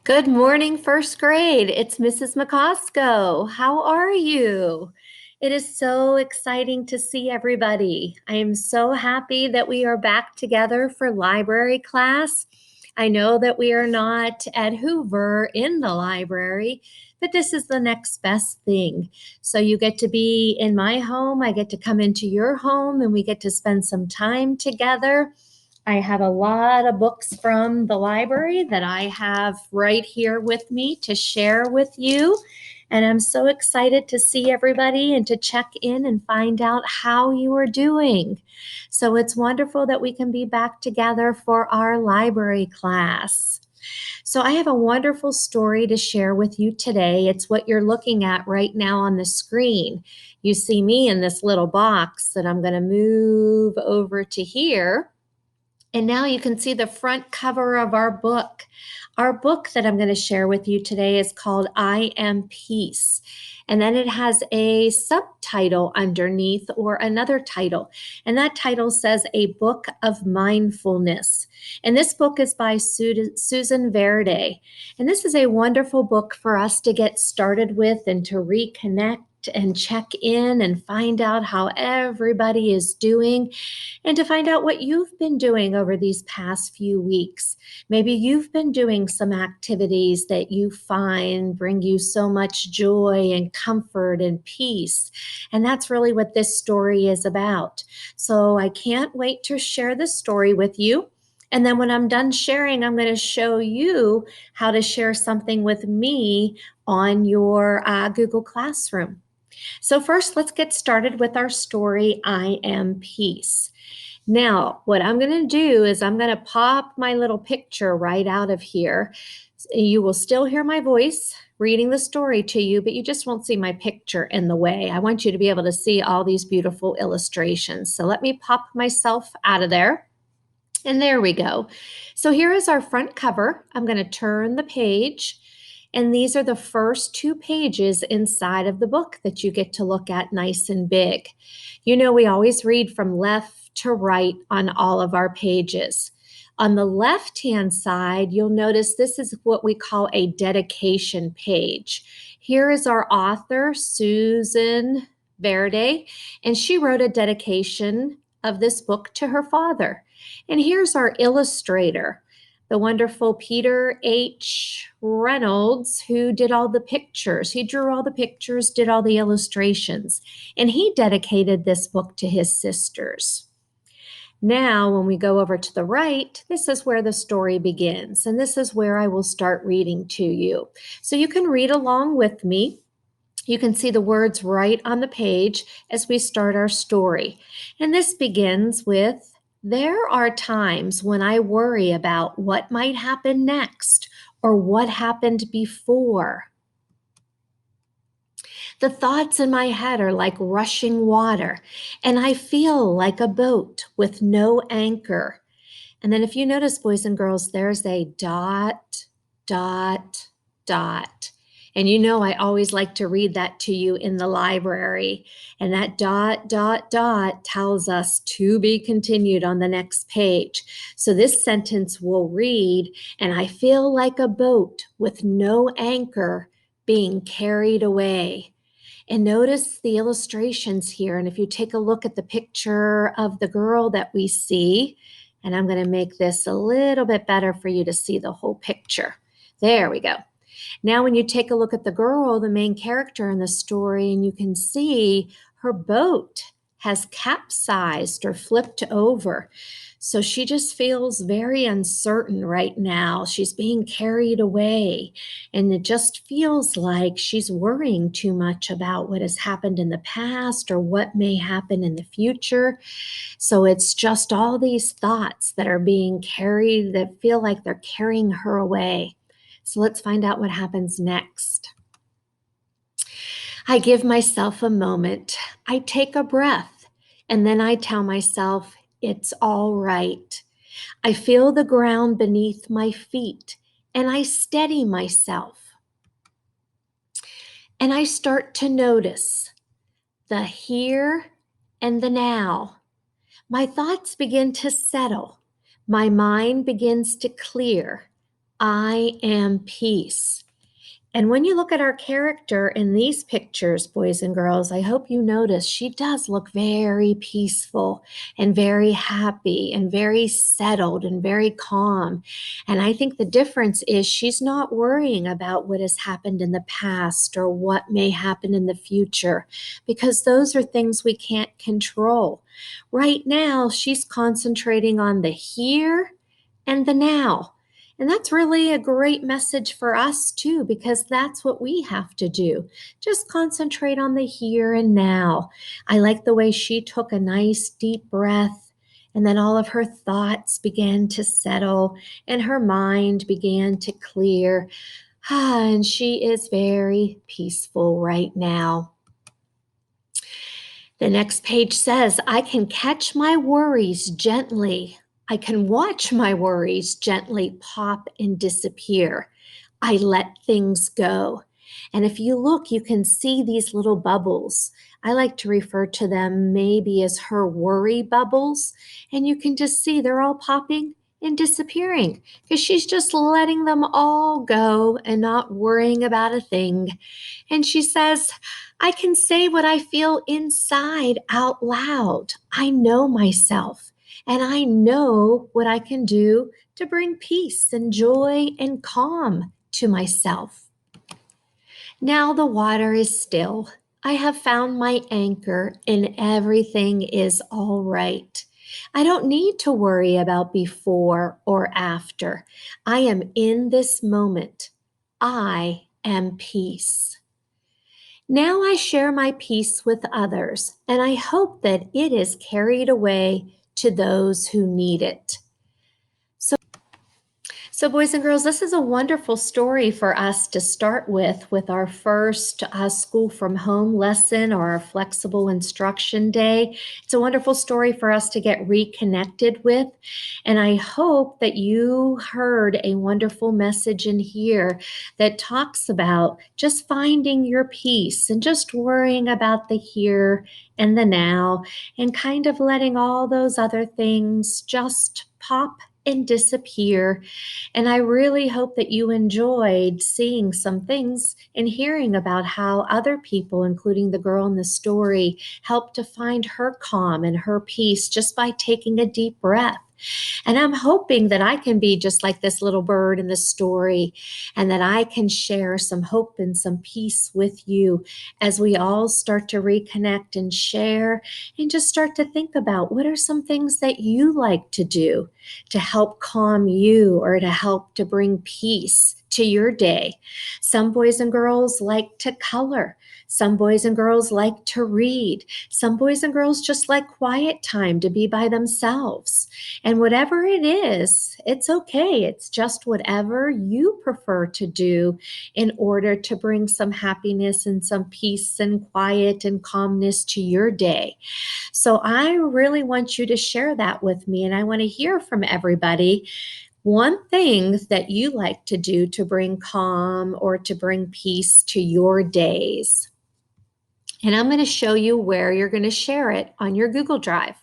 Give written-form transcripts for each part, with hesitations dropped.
Good morning, first grade. It's Mrs. McCosco. How are you? It is so exciting to see everybody. I am so happy that we are back together for library class. I know that we are not at Hoover in the library, but this is the next best thing. So you get to be in my home, I get to come into your home, and we get to spend some time together. I have a lot of books from the library that I have right here with me to share with you. And I'm so excited to see everybody and to check in and find out how you are doing. So it's wonderful that we can be back together for our library class. So I have a wonderful story to share with you today. It's what you're looking at right now on the screen. You see me in this little box that I'm going to move over to here. And now you can see the front cover of our book. Our book that I'm going to share with you today is called I Am Peace. And then it has a subtitle underneath or another title. And that title says A Book of Mindfulness. And this book is by Susan Verde. And this is a wonderful book for us to get started with and to reconnect and check in and find out how everybody is doing and to find out what you've been doing over these past few weeks. Maybe you've been doing some activities that you find bring you so much joy and comfort and peace. And that's really what this story is about. So I can't wait to share this story with you. And then when I'm done sharing, I'm going to show you how to share something with me on your Google Classroom. So first, let's get started with our story, I Am Peace. Now, what I'm going to do is I'm going to pop my little picture right out of here. You will still hear my voice reading the story to you, but you just won't see my picture in the way. I want you to be able to see all these beautiful illustrations. So let me pop myself out of there. And there we go. So here is our front cover. I'm going to turn the page. And these are the first two pages inside of the book that you get to look at nice and big. You know, we always read from left to right on all of our pages. On the left-hand side, you'll notice this is what we call a dedication page. Here is our author, Susan Verde, and she wrote a dedication of this book to her father. And here's our illustrator, the wonderful Peter H. Reynolds, who did all the pictures. He drew all the pictures, did all the illustrations, and he dedicated this book to his sisters. Now, when we go over to the right, this is where the story begins, and this is where I will start reading to you. So you can read along with me. You can see the words right on the page as we start our story. And this begins with, there are times when I worry about what might happen next or what happened before. The thoughts in my head are like rushing water, and I feel like a boat with no anchor. And then if you notice, boys and girls, there's a dot, dot, dot. And you know I always like to read that to you in the library. And that dot, dot, dot tells us to be continued on the next page. So this sentence will read, and I feel like a boat with no anchor being carried away. And notice the illustrations here. And if you take a look at the picture of the girl that we see, and I'm going to make this a little bit better for you to see the whole picture. There we go. Now, when you take a look at the girl, the main character in the story, and you can see her boat has capsized or flipped over. So she just feels very uncertain right now. She's being carried away, and it just feels like she's worrying too much about what has happened in the past or what may happen in the future. So it's just all these thoughts that are being carried that feel like they're carrying her away. So let's find out what happens next. I give myself a moment. I take a breath, and then I tell myself, it's all right. I feel the ground beneath my feet, and I steady myself. And I start to notice the here and the now. My thoughts begin to settle. My mind begins to clear. I am peace. And when you look at our character in these pictures, boys and girls, I hope you notice she does look very peaceful and very happy and very settled and very calm. And I think the difference is she's not worrying about what has happened in the past or what may happen in the future, because those are things we can't control. Right now, she's concentrating on the here and the now. And that's really a great message for us too, because that's what we have to do. Just concentrate on the here and now. I like the way she took a nice deep breath, and then all of her thoughts began to settle and her mind began to clear. And she is very peaceful right now. The next page says, I can catch my worries gently. I can watch my worries gently pop and disappear. I let things go. And if you look, you can see these little bubbles. I like to refer to them maybe as her worry bubbles. And you can just see they're all popping and disappearing because she's just letting them all go and not worrying about a thing. And she says, I can say what I feel inside out loud. I know myself and I know what I can do to bring peace and joy and calm to myself. Now the water is still. I have found my anchor and everything is all right. I don't need to worry about before or after. I am in this moment. I am peace. Now I share my peace with others, and I hope that it is carried away to those who need it. So, boys and girls, this is a wonderful story for us to start with our first school from home lesson or our flexible instruction day. It's a wonderful story for us to get reconnected with. And I hope that you heard a wonderful message in here that talks about just finding your peace and just worrying about the here and the now and kind of letting all those other things just pop and disappear. And I really hope that you enjoyed seeing some things and hearing about how other people, including the girl in the story, helped to find her calm and her peace just by taking a deep breath. And I'm hoping that I can be just like this little bird in the story and that I can share some hope and some peace with you as we all start to reconnect and share and just start to think about what are some things that you like to do to help calm you or to help to bring peace to your day. Some boys and girls like to color. Some boys and girls like to read. Some boys and girls just like quiet time to be by themselves. And whatever it is, it's okay. It's just whatever you prefer to do in order to bring some happiness and some peace and quiet and calmness to your day. So I really want you to share that with me, and I want to hear from everybody. One thing that you like to do to bring calm or to bring peace to your days. And I'm going to show you where you're going to share it on your Google Drive.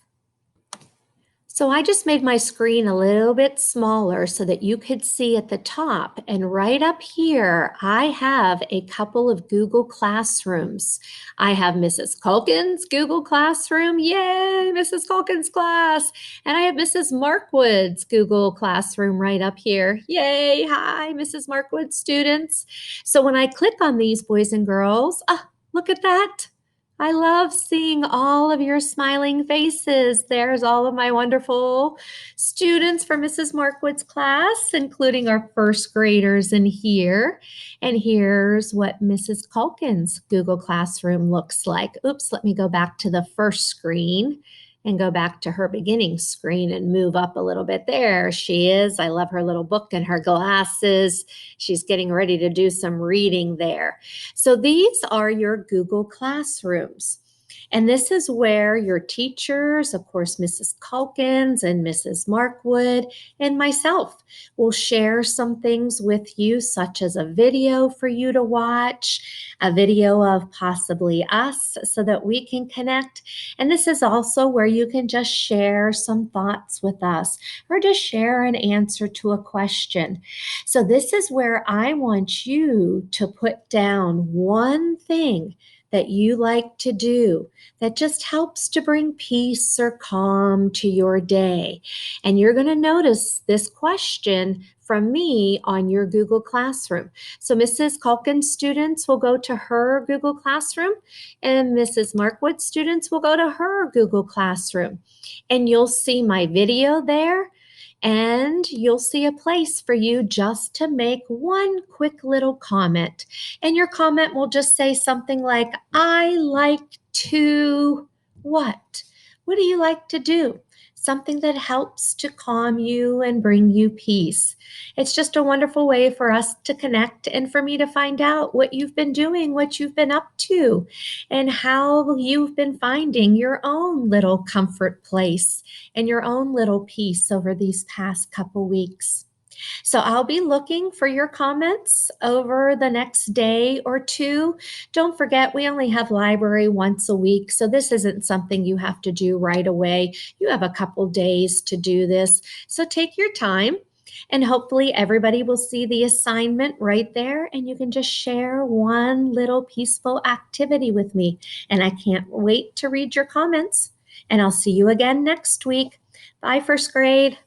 So I just made my screen a little bit smaller so that you could see at the top. And right up here, I have a couple of Google Classrooms. I have Mrs. Culkin's Google Classroom. Yay, Mrs. Culkin's class. And I have Mrs. Markwood's Google Classroom right up here. Yay, hi, Mrs. Markwood students. So when I click on these boys and girls, look at that. I love seeing all of your smiling faces. There's all of my wonderful students from Mrs. Markwood's class, including our first graders in here. And here's what Mrs. Culkin's Google Classroom looks like. Oops, let me go back to the first screen and go back to her beginning screen and move up a little bit. There she is. I love her little book and her glasses. She's getting ready to do some reading there. So these are your Google Classrooms. And this is where your teachers, of course, Mrs. Calkins and Mrs. Markwood, and myself will share some things with you, such as a video for you to watch, a video of possibly us so that we can connect. And this is also where you can just share some thoughts with us or just share an answer to a question. So this is where I want you to put down one thing that you like to do that just helps to bring peace or calm to your day. And you're going to notice this question from me on your Google Classroom. So Mrs. Calkins students will go to her Google Classroom, and Mrs. Markwood students will go to her Google Classroom. And you'll see my video there, and you'll see a place for you just to make one quick little comment. And your comment will just say something like, I like to what? What do you like to do? Something that helps to calm you and bring you peace. It's just a wonderful way for us to connect and for me to find out what you've been doing, what you've been up to, and how you've been finding your own little comfort place and your own little peace over these past couple weeks. So I'll be looking for your comments over the next day or two. Don't forget, we only have library once a week, so this isn't something you have to do right away. You have a couple days to do this, so take your time. And hopefully everybody will see the assignment right there, and you can just share one little peaceful activity with me. And I can't wait to read your comments. And I'll see you again next week. Bye, first grade.